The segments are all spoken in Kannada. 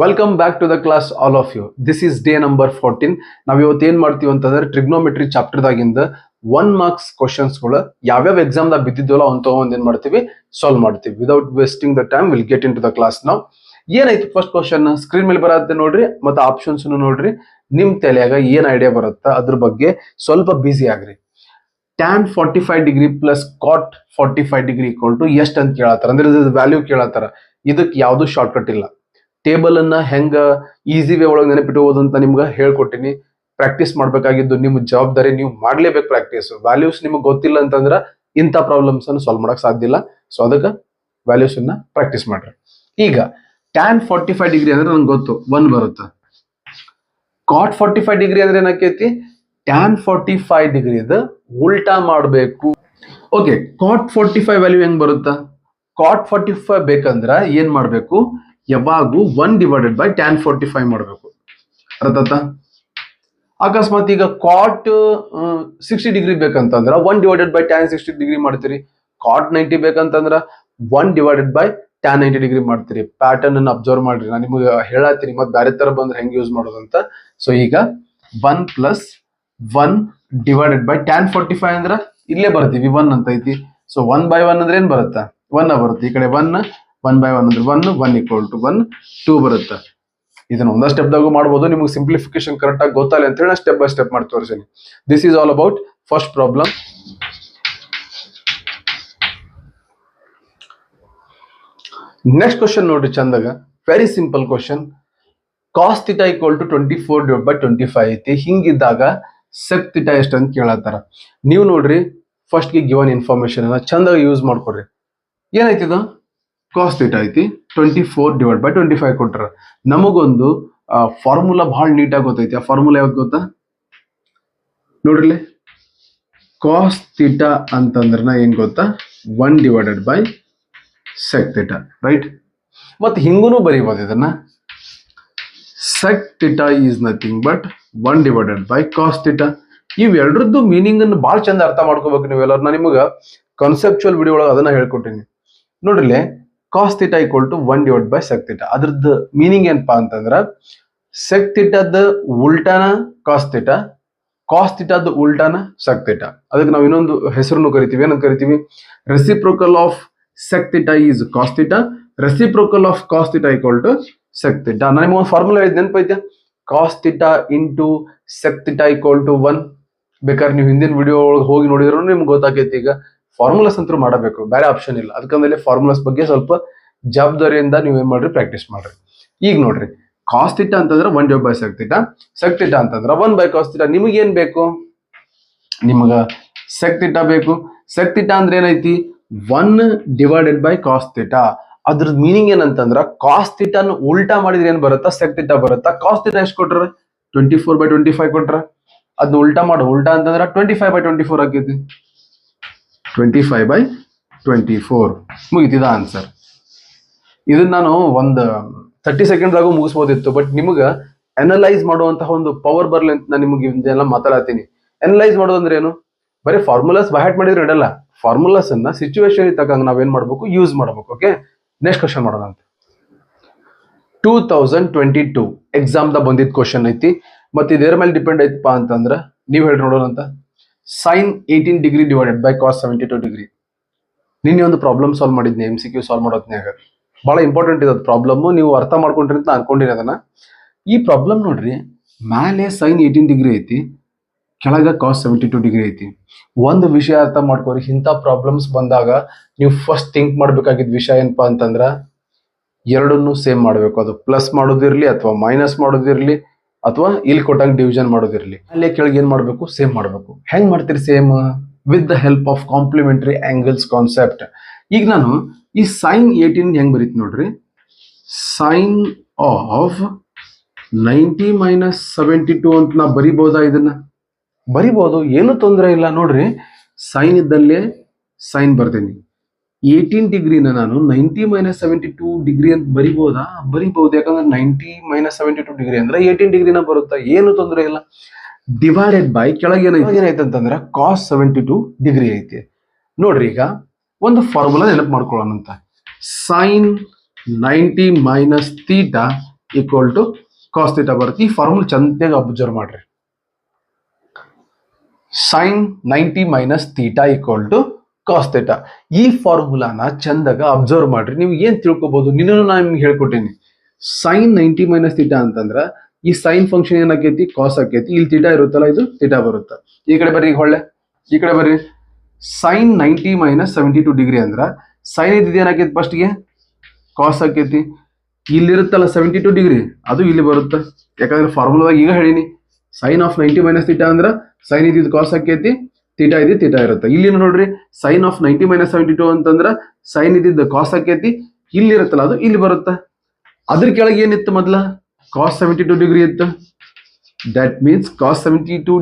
Welcome back to the class all of you. This is day number 14. ನಾವು ಇವತ್ತು ಏನ್ ಮಾಡ್ತೀವಿ ಅಂತಂದ್ರೆ ಟ್ರಿಗ್ನೋಮೆಟ್ರಿ ಚಾಪ್ಟರ್ದಾಗಿಂದ 1 ಮಾರ್ಕ್ಸ್ ಕ್ವಶನ್ಸ್ಗಳು ಯಾವ್ಯಾವ ಎಕ್ಸಾಮ್ದಾಗ ಬಿದ್ದಿದ್ವಲ್ಲ ಅವ್ನ ತಗೊಂಡ್ ಏನ್ ಮಾಡ್ತೀವಿ ಸಾಲ್ವ್ ಮಾಡ್ತೀವಿ. Without wasting the time will get into the class ನಾವು. ಏನೈತಿ ಫಸ್ಟ್ ಕ್ವಶನ್ ಸ್ಕ್ರೀನ್ ಮೇಲೆ ಬರತ್ತೆ ನೋಡ್ರಿ, ಮತ್ತೆ ಆಪ್ಷನ್ಸ್ ನೋಡ್ರಿ. ನಿಮ್ ತಲೆಯಾಗ ಏನ್ ಐಡಿಯಾ ಬರುತ್ತಾ ಅದ್ರ ಬಗ್ಗೆ ಸ್ವಲ್ಪ ಬಿಸಿ ಆಗ್ರಿ. tan 45 degree plus cot 45 degree equal to ಎಷ್ಟು ಅಂತ ಕೇಳತ್ತಾರ, ಅಂದ್ರೆ ವ್ಯಾಲ್ಯೂ ಕೇಳತ್ತಾರ. ಇದಕ್ಕೆ ಯಾವ್ದು ಶಾರ್ಟ್ಕಟ್ ಇಲ್ಲ. ಟೇಬಲ್ ಅನ್ನ ಹೆಂಗ ಈಸಿ ವೇ ಒಳಗೆ ನೆನಪಿಟ್ಕೋದು ಅಂತ ನಿಮ್ಗೆ ಹೇಳ್ಕೊಟ್ಟಿನಿ. ಪ್ರಾಕ್ಟೀಸ್ ಮಾಡ್ಬೇಕಾಗಿದ್ದು ನಿಮ್ಮ ಜವಾಬ್ದಾರಿ, ನೀವು ಮಾಡ್ಲೇಬೇಕು ಪ್ರಾಕ್ಟೀಸ್. ವ್ಯಾಲ್ಯೂಸ್ ನಿಮಗೆ ಗೊತ್ತಿಲ್ಲ ಅಂತಂದ್ರೆ ಇಂಥ ಪ್ರಾಬ್ಲಮ್ಸ್ ಅನ್ನು ಸಾಲ್ವ್ ಮಾಡಕ್ ಸಾಧ್ಯ ಇಲ್ಲ. ಸೊ ಅದಕ್ಕೆ ವ್ಯಾಲ್ಯೂಸ್ ಅನ್ನ ಪ್ರಾಕ್ಟೀಸ್ ಮಾಡ್ರಿ. ಈಗ tan 45 ಡಿಗ್ರಿ ಅಂದ್ರೆ ನನ್ಗೆ ಗೊತ್ತು 1 ಬರುತ್ತೆ. ಕಾಟ್ 45 ಡಿಗ್ರಿ ಅಂದ್ರೆ ಏನಾಕೈತಿ, tan 45 ಡಿಗ್ರಿದ ಉಲ್ಟಾ ಮಾಡಬೇಕು. ಓಕೆ, ಕಾಟ್ 45 ವ್ಯಾಲ್ಯೂ ಹೆಂಗ್ ಬರುತ್ತಾ? ಕಾಟ್ 45 ಬೇಕಂದ್ರ ಏನ್ ಮಾಡ್ಬೇಕು, ಯಾವಾಗೂ 1 ಡಿವೈಡೆಡ್ ಬೈ tan 45 ಮಾಡಬೇಕು. ಅರ್ಥಾತ? ಅಕಸ್ಮಾತ್ ಈಗ ಕಾಟ್ 60 ಡಿಗ್ರಿ ಬೇಕಂತಂದ್ರ 1 ಡಿವೈಡೆಡ್ ಬೈ tan 60 ಡಿಗ್ರಿ ಮಾಡ್ತೀರಿ. ಕಾಟ್ 90 ಬೇಕಂತಂದ್ರ 1 ಡಿವೈಡೆಡ್ ಬೈ tan 90 ಡಿಗ್ರಿ ಮಾಡ್ತೀರಿ. ಪ್ಯಾಟರ್ನ್ ಅನ್ನು ಅಬ್ಸರ್ವ್ ಮಾಡ್ರಿ, ನಾನು ನಿಮಗೆ ಹೇಳತ್ತೀನಿ ಮತ್ತೆ ಬೇರೆ ತರ ಬಂದ್ರೆ ಹೆಂಗ್ ಯೂಸ್ ಮಾಡೋದು ಅಂತ. ಸೊ ಈಗ 1 ಪ್ಲಸ್ 1 ಡಿವೈಡೆಡ್ ಬೈ tan 45 ಅಂದ್ರ ಇಲ್ಲೇ ಬರ್ತೀವಿ 1 ಅಂತ ಐತಿ. ಸೊ 1 ಬೈ 1 ಅಂದ್ರೆ ಏನ್ ಬರುತ್ತಾ, 1 ಬರುತ್ತೆ. ಈ ಕಡೆ 1 ಬೈ 1 ಅಂದ್ರೆ 1 ಈಕ್ವಲ್ ಟು 1 2 ಬರುತ್ತೆ. ಇದನ್ನ ಒಂದ ಸ್ಟೆಪ್ ದಾಗೂ ಮಾಡ್ಬೋದು. ನಿಮ್ಗೆ ಸಿಂಪ್ಲಿಫಿಕೇಶನ್ ಕರೆಕ್ಟ್ ಆಗಿ ಗೊತ್ತಲ್ಲ ಅಂತ ಹೇಳಿ ಸ್ಟೆಪ್ ಬೈ ಸ್ಟೆಪ್ ಮಾಡಿ ತೋರಿಸ್ತೀನಿ. This is all about first problem. Next question ನೋಡ್ರಿ ಚಂದಾಗ, very simple question. Cos theta equal to 24 divide by 25 ಐತಿ. ಹಿಂಗಿದ್ದಾಗ ಸೆಕ್ ಥೀಟಾ ಎಷ್ಟು ಅಂತ ಕೇಳತ್ತಾರ. ನೀವು ನೋಡ್ರಿ ಫಸ್ಟ್ ಗೆ ಗಿವನ್ ಇನ್ಫಾರ್ಮೇಶನ್ ಅನ್ನ ಚಂದಾಗಿ ಯೂಸ್ ಮಾಡ್ಕೊಡ್ರಿ. ಏನೈತಿದು, ಕಾಸ್ ಥೀಟಾ ಐತಿ 24 ಡಿವೈಡ್ ಬೈ 25 ಕೊಟ್ರ. ನಮಗೊಂದು ಫಾರ್ಮುಲಾ ಬಹಳ ನೀಟಾಗಿ ಗೊತ್ತೈತಿ. ಆ ಫಾರ್ಮುಲಾ ಯಾವ್ದು ಗೊತ್ತಾ ನೋಡ್ರಿ, ಕಾಸ್ ಥೀಟಾ ಅಂತಂದ್ರ ಏನ್ ಗೊತ್ತಾ, 1 divided by sec theta, right? ಮತ್ತೆ ಹಿಂಗೂನು ಬರೀಬಹುದು ಇದನ್ನ, sec theta is nothing but 1 divided by cos theta. ಇವೆರಡರದ್ದು ಮೀನಿಂಗ್ ಅನ್ನು ಬಹಳ ಚಂದ ಅರ್ಥ ಮಾಡ್ಕೋಬೇಕು ನೀವೆಲ್ಲರೂ. ನಾನು ನಿಮಗೆ ಕಾನ್ಸೆಪ್ಚುಯಲ್ ವಿಡಿಯೋ ಒಳಗೆ ಅದನ್ನ ಹೇಳ್ಕೊಟ್ಟಿನಿ ನೋಡ್ರಿ. Cos theta equal to 1 divide by sec theta. ಅದ್ರದ್ದು ಮೀನಿಂಗ್ ಏನಪ್ಪಾ ಅಂತಂದ್ರ, ಸೆಕ್ ಥೀಟಾದ ಉಲ್ಟಾನ ಕಾಸ್ ಥೀಟಾ, ಕಾಸ್ ಥೀಟಾದ ಉಲ್ಟಾನ ಸೆಕ್ ಥೀಟಾ. ಅದಕ್ಕೆ ನಾವು ಇನ್ನೊಂದು ಹೆಸರನ್ನು ಕರಿತೀವಿ. ಏನಂತ ಕರಿತೀವಿ, reciprocal of sec theta is cos theta, reciprocal of cos theta equal to sec theta. ನಾನು ನಿಮಗೆ ಒಂದು ಫಾರ್ಮುಲಾ ಹೇಳಿದ್ ನೆನಪೈತೆ, cos theta into sec theta equal to 1. ಬೇಕಾದ್ರೆ ನೀವು ಹಿಂದಿನ ವಿಡಿಯೋ ಒಳಗೆ ಹೋಗಿ ನೋಡಿದ್ರು ನಿಮ್ಗೆ ಗೊತ್ತಾಗೈತಿ. ಈಗ ಫಾರ್ಮುಲಾಸ್ ಅಂತೂ ಮಾಡಬೇಕು, ಬೇರೆ ಆಪ್ಷನ್ ಇಲ್ಲ. ಅದಕ್ಕಂದ್ರೆ ಫಾರ್ಮುಲಾಸ್ ಬಗ್ಗೆ ಸ್ವಲ್ಪ ಜವಾಬ್ದಾರಿಯಿಂದ ನೀವು ಏನ್ ಮಾಡ್ರಿ, ಪ್ರಾಕ್ಟೀಸ್ ಮಾಡ್ರಿ. ಈಗ ನೋಡ್ರಿ, ಕಾಸ್ ಥೀಟಾ ಅಂತಂದ್ರೆ 1 divide by sec theta, sec theta ಅಂತಂದ್ರೆ 1 ಬೈ ಕಾಸ್ ಥೀಟಾ. ನಿಮಗೆ ಏನ್ ಬೇಕು, ನಿಮಗ ಸೆಕ್ ಥೀಟಾ ಬೇಕು. ಸೆಕ್ ಥೀಟಾ ಅಂದ್ರೆ ಏನೈತಿ, 1 ಡಿವೈಡೆಡ್ ಬೈ ಕಾಸ್ ಥೀಟಾ. ಅದ್ರ ಮೀನಿಂಗ್ ಏನಂತಂದ್ರ, ಕಾಸ್ ಥೀಟಾನ ಉಲ್ಟಾ ಮಾಡಿದ್ರೆ ಏನ್ ಬರುತ್ತಾ, ಸೆಕ್ ಥೀಟಾ ಬರುತ್ತಾ. ಕಾಸ್ ಥೀಟಾ ಎಷ್ಟು ಕೊಟ್ರ, 24 ಬೈ 25 ಕೊಟ್ರ. ಅದನ್ನ ಉಲ್ಟಾ ಮಾಡು, ಉಲ್ಟಾ ಅಂತಂದ್ರ 25 ಬೈ 24 ಆಕೈತಿ. 25 ಬೈ 24 ಮುಗಿತಿದ ಆನ್ಸರ್. ಇದನ್ನ ನಾನು ಒಂದು 30 ಸೆಕೆಂಡ್ದಾಗೂ ಮುಗಿಸ್ಬೋದಿತ್ತು, ಬಟ್ ನಿಮ್ಗ ಅನಲೈಸ್ ಮಾಡುವಂತಹ ಒಂದು ಪವರ್ ಬರ್ಲಿ ಅಂತ ನಾನು ನಿಮ್ಗೆ ಇದೆಲ್ಲ ಮಾತಾಡತ್ತೀನಿ. ಅನಲೈಸ್ ಮಾಡೋದಂದ್ರೆ ಏನು, ಬರೀ ಫಾರ್ಮುಲಾಸ್ ಬೈಹಾರ್ಟ್ ಮಾಡಿದ್ರೆ ಇಡಲ್ಲ. ಫಾರ್ಮುಲಾಸ್ ಅನ್ನ ಸಿಚುವೇಶನ್ ತಕ್ಕಂಗ ನಾವೇನ್ ಮಾಡ್ಬೇಕು, ಯೂಸ್ ಮಾಡ್ಬೇಕು. ಓಕೆ, ನೆಕ್ಸ್ಟ್ ಕ್ವಶನ್ ಮಾಡೋಣ ಅಂತ. 2022 ಎಕ್ಸಾಮ್ ದ ಬಂದಿದ್ ಕ್ವಶನ್ ಐತಿ. ಮತ್ತೆ ಇದ್ರ ಮೇಲೆ ಡಿಪೆಂಡ್ ಐತಪ್ಪ ಅಂತಂದ್ರ ನೀವ್ ಹೇಳಿ ನೋಡೋಣ ಅಂತ. Sine 18 degree divided by cos 72 degree. ನಿನ್ನೆ ಒಂದು ಪ್ರಾಬ್ಲಮ್ ಸಾಲ್ವ್ ಮಾಡಿದ್ನಿ, MCQ ಸಾಲ್ವ್ ಮಾಡೋದ್ನಾಗ. ಬಹಳ ಇಂಪಾರ್ಟೆಂಟ್ ಇದೆ ಪ್ರಾಬ್ಲಮ್, ನೀವು ಅರ್ಥ ಮಾಡ್ಕೊಂಡ್ರಿ ಅಂತ ಅನ್ಕೊಂಡಿನಿ ಅದನ್ನ. ಈ ಪ್ರಾಬ್ಲಮ್ ನೋಡ್ರಿ, ಮೇಲೆ ಸೈನ್ 18 ಡಿಗ್ರಿ ಐತಿ, ಕೆಳಗ ಕಾಸ್ 72 ಡಿಗ್ರಿ ಐತಿ. ಒಂದು ವಿಷಯ ಅರ್ಥ ಮಾಡ್ಕೋರಿ, ಇಂಥ ಪ್ರಾಬ್ಲಮ್ಸ್ ಬಂದಾಗ ನೀವು ಫಸ್ಟ್ ಥಿಂಕ್ ಮಾಡ್ಬೇಕಾಗಿದ್ದ ವಿಷಯ ಏನಪ್ಪಾ ಅಂತಂದ್ರ, ಎರಡನ್ನು ಸೇಮ್ ಮಾಡ್ಬೇಕು. ಅದು ಪ್ಲಸ್ ಮಾಡೋದಿರ್ಲಿ ಅಥವಾ ಮೈನಸ್ ಮಾಡೋದಿರ್ಲಿ ಅಥವಾ ಇಲ್ಲಿ ಕೊಟ್ಟಂಗೆ ಡಿವಿಷನ್ ಮಾಡೋದಿರ್ಲಿ, ಅಲ್ಲೇ ಕೆಳಗೆ ಏನ್ ಮಾಡ್ಬೇಕು, ಸೇಮ್ ಮಾಡ್ಬೇಕು. ಹೆಂಗ್ ಮಾಡ್ತೀರಿ same, with the help of complementary angles concept. ಈಗ ನಾನು ಈ ಸೈನ್ 18 ಹೆಂಗ್ ಬರೀತಿ ನೋಡ್ರಿ, ಸೈನ್ ಆಫ್ 90 ಮೈನಸ್ 72 ಅಂತ ನಾ ಬರಿಬಹುದಾ, ಇದನ್ನ ಬರಿಬಹುದು, ಏನು ತೊಂದರೆ ಇಲ್ಲ. ನೋಡ್ರಿ, ಸೈನ್ ಇದ್ದಲ್ಲೇ ಸೈನ್ ಬರ್ತೀನಿ. 18 ಡಿಗ್ರಿನ ನಾನು 90 ಮೈನಸ್ 72 ಡಿಗ್ರಿ ಅಂತ ಬರಿಬಹುದಾ, ಬರಿಬಹುದು. ಯಾಕಂದ್ರೆ 90 ಮೈನಸ್ 72 ಡಿಗ್ರಿ ಅಂದ್ರೆ 18 ಡಿಗ್ರಿನ ಬರುತ್ತಾ, ಏನು ತೊಂದರೆ ಇಲ್ಲ. ಡಿವೈಡೆಡ್ ಬೈ ಕೆಳಗೆ ಏನಾಯ್ತಂತಂದ್ರೆ ಕಾಸ್ 72 ಡಿಗ್ರಿ ಐತಿ. ನೋಡ್ರಿ, ಈಗ ಒಂದು ಫಾರ್ಮುಲಾ ನೆನಪು ಮಾಡ್ಕೊಳ್ಳೋಣ ಅಂತ. Sine 90 minus theta equal to cos theta ಬರುತ್ತೆ. ಈ ಫಾರ್ಮುಲಾ ಚಂದಾಗಿ ಅಬ್ಸರ್ವ್ ಮಾಡ್ರಿ. Sine 90 minus theta equal to cos theta. ಈ ಫಾರ್ಮುಲಾನ ಚಂದಾಗ ಅಬ್ಸರ್ವ್ ಮಾಡ್ರಿ. ನೀವು ಏನ್ ತಿಳ್ಕೊಬಹುದು, ನಾನು ನಿಮ್ಗೆ ಹೇಳ್ಕೊಟ್ಟೇನಿ. ಸೈನ್ 90 ಮೈನಸ್ ಥೀಟಾ ಅಂತಂದ್ರ ಈ ಸೈನ್ ಫಂಕ್ಷನ್ ಏನಾಕೈತಿ, ಕಾಸ್ ಆಕೈತಿ. ಇಲ್ಲಿ ಥೀಟಾ ಇರುತ್ತಲ್ಲ, ಇದು ಥೀಟಾ ಬರುತ್ತೆ. ಈ ಕಡೆ ಬರ್ರಿ, ಹೊಳ್ಳೆ ಈ ಕಡೆ ಬರ್ರಿ. ಸೈನ್ 90 ಮೈನಸ್ 72 ಡಿಗ್ರಿ ಅಂದ್ರ ಸೈನ್ ಇದ್ದಿದ್ದು ಏನಾಕೈತಿ, ಫಸ್ಟ್ಗೆ ಕಾಸ್ ಆಕೈತಿ. ಇಲ್ಲಿರುತ್ತಲ್ಲ 72 ಡಿಗ್ರಿ, ಅದು ಇಲ್ಲಿ ಬರುತ್ತೆ. ಯಾಕಂದ್ರೆ ಫಾರ್ಮುಲಾದಾಗ ಈಗ ಹೇಳಿನಿ, ಸೈನ್ ಆಫ್ 90 ಮೈನಸ್ ಥೀಟಾ ಅಂದ್ರ ಸೈನ್ ಇದ್ದಿದ್ದು ಕಾಸ್ ಆಕೈತಿ, ಥೀಟಾ ಇದ್ದಿದ್ದು ಥೀಟಾ ಇರುತ್ತೆ. ಇಲ್ಲಿ ನೋಡ್ರಿ, ಸೈನ್ ಆಫ್ 90 ಮೈನಸ್ 72 ಅಂತಂದ್ರ ಸೈನ್ ಇದ್ದಿದ್ದು ಕಾಸ್ ಆಕೈತಿ, ಇಲ್ಲಿ ಇರುತ್ತಲ್ಲ ಅದು ಇಲ್ಲಿ ಬರುತ್ತೆ. ಅದ್ರ ಕೆಳಗೆ ಏನಿತ್ತು, ಮೊದಲ ಕಾಸ್ 72 ಡಿಗ್ರಿ ಇತ್ತು. That means cos 72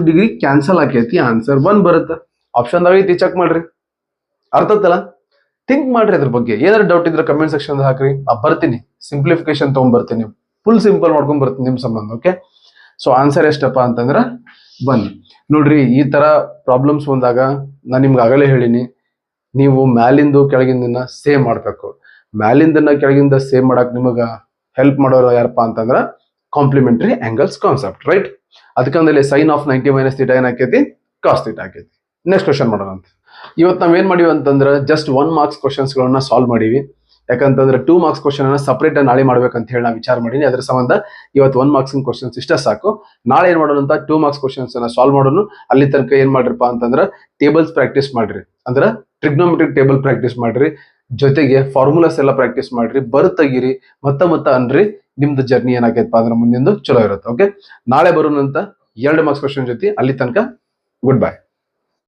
degree cancel ಆಕೈತಿ, ಆನ್ಸರ್ 1 ಬರುತ್ತೆ. ಆಪ್ಷನ್ದಾಗ ಐತಿ, ಚೆಕ್ ಮಾಡ್ರಿ. ಅರ್ಥ ಆಯ್ತಲ್ಲ? ಥಿಂಕ್ ಮಾಡ್ರಿ ಅದ್ರ ಬಗ್ಗೆ. ಏನಾದ್ರು ಡೌಟ್ ಇದ್ರೆ ಕಮೆಂಟ್ ಸೆಕ್ಷನ್ ಹಾಕ್ರಿ, ನಾ ಬರ್ತೀನಿ, ಸಿಂಪ್ಲಿಫಿಕೇಶನ್ ತಗೊಂಡ್ಬರ್ತೀನಿ, ಫುಲ್ ಸಿಂಪಲ್ ಮಾಡ್ಕೊಂಡ್ ಬರ್ತೀನಿ ನಿಮ್ ಸಂಬಂಧ. ಓಕೆ, ಸೊ ಆನ್ಸರ್ ಎಷ್ಟಪ್ಪ ಅಂತಂದ್ರ 1. ನೋಡ್ರಿ, ಈ ತರ ಪ್ರಾಬ್ಲಮ್ಸ್ ಬಂದಾಗ ನಾನು ನಿಮ್ಗೆ ಆಗಲೇ ಹೇಳಿನಿ, ನೀವು ಮ್ಯಾಲಿಂದು ಕೆಳಗಿಂದನ್ನ ಸೇವ್ ಮಾಡ್ಬೇಕು. ಮ್ಯಾಲಿಂದನ್ನ ಕೆಳಗಿಂದ ಸೇವ್ ಮಾಡಕ್ ನಿಮಗ ಹೆಲ್ಪ್ ಮಾಡೋರು ಯಾರಪ್ಪ ಅಂತಂದ್ರ ಕಾಂಪ್ಲಿಮೆಂಟರಿ ಆಂಗಲ್ಸ್ ಕಾನ್ಸೆಪ್ಟ್, ರೈಟ್? ಅದಕ್ಕಂದ್ರೆ ಸೈನ್ ಆಫ್ 90 ಮೈನಸ್ ಥೀಟಾ ಏನಾಕೈತಿ, ಕಾಸ್ ಥೀಟಾ ಆಕೈತಿ. ನೆಕ್ಸ್ಟ್ ಕ್ವಶನ್ ಮಾಡೋಣ ಅಂತ. ಇವತ್ತು ನಾವ್ ಏನ್ ಮಾಡಿವಿ ಅಂತಂದ್ರೆ ಜಸ್ಟ್ 1 ಮಾರ್ಕ್ಸ್ ಕ್ವಶನ್ಸ್ ಗಳನ್ನ ಸಾಲ್ವ್ ಮಾಡಿವಿ. ಯಾಕಂತಂದ್ರೆ 2 ಮಾರ್ಕ್ಸ್ ಕ್ವಶನ್ ಅನ್ನ ಸಪರೇಟ್ ನಾಳೆ ಮಾಡ್ಬೇಕಂತ ಹೇಳಿ ನಾವು ವಿಚಾರ ಮಾಡೀನಿ. ಅದ್ರ ಸಂಬಂಧ ಇವತ್ತು 1 ಮಾರ್ಕ್ಸ್ ಕ್ವಶನ್ಸ್ ಇಷ್ಟ ಸಾಕು. ನಾಳೆ ಏನ್ ಮಾಡೋಣ ಅಂತ 2 ಮಾರ್ಕ್ಸ್ ಕ್ವಶನ್ಸ್ ಅನ್ನ ಸಾಲ್ವ್ ಮಾಡೋಣ. ಅಲ್ಲಿ ತನಕ ಏನ್ ಮಾಡ್ರಪ್ಪ ಅಂತಂದ್ರ ಟೇಬಲ್ಸ್ ಪ್ರಾಕ್ಟೀಸ್ ಮಾಡ್ರಿ, ಅಂದ್ರೆ ಟ್ರಿಗ್ನೋಮೆಟ್ರಿಕ್ ಟೇಬಲ್ ಪ್ರಾಕ್ಟೀಸ್ ಮಾಡ್ರಿ, ಜೊತೆಗೆ ಫಾರ್ಮುಲಾಸ್ ಎಲ್ಲ ಪ್ರಾಕ್ಟೀಸ್ ಮಾಡ್ರಿ, ಬರುತ್ತಾಗಿರಿ, ಮತ್ತ ಅನ್ರಿ. ನಿಮ್ದು ಜರ್ನಿ ಏನಾಗೈತಪ್ಪ ಅಂದ್ರೆ ಮುಂದಿಂದು ಚಲೋ ಇರುತ್ತೆ. ಓಕೆ, ನಾಳೆ ಬರೋಣಂತ 2 ಮಾರ್ಕ್ಸ್ ಕ್ವಶನ್ ಜೊತೆ. ಅಲ್ಲಿ ತನಕ ಗುಡ್ ಬೈ.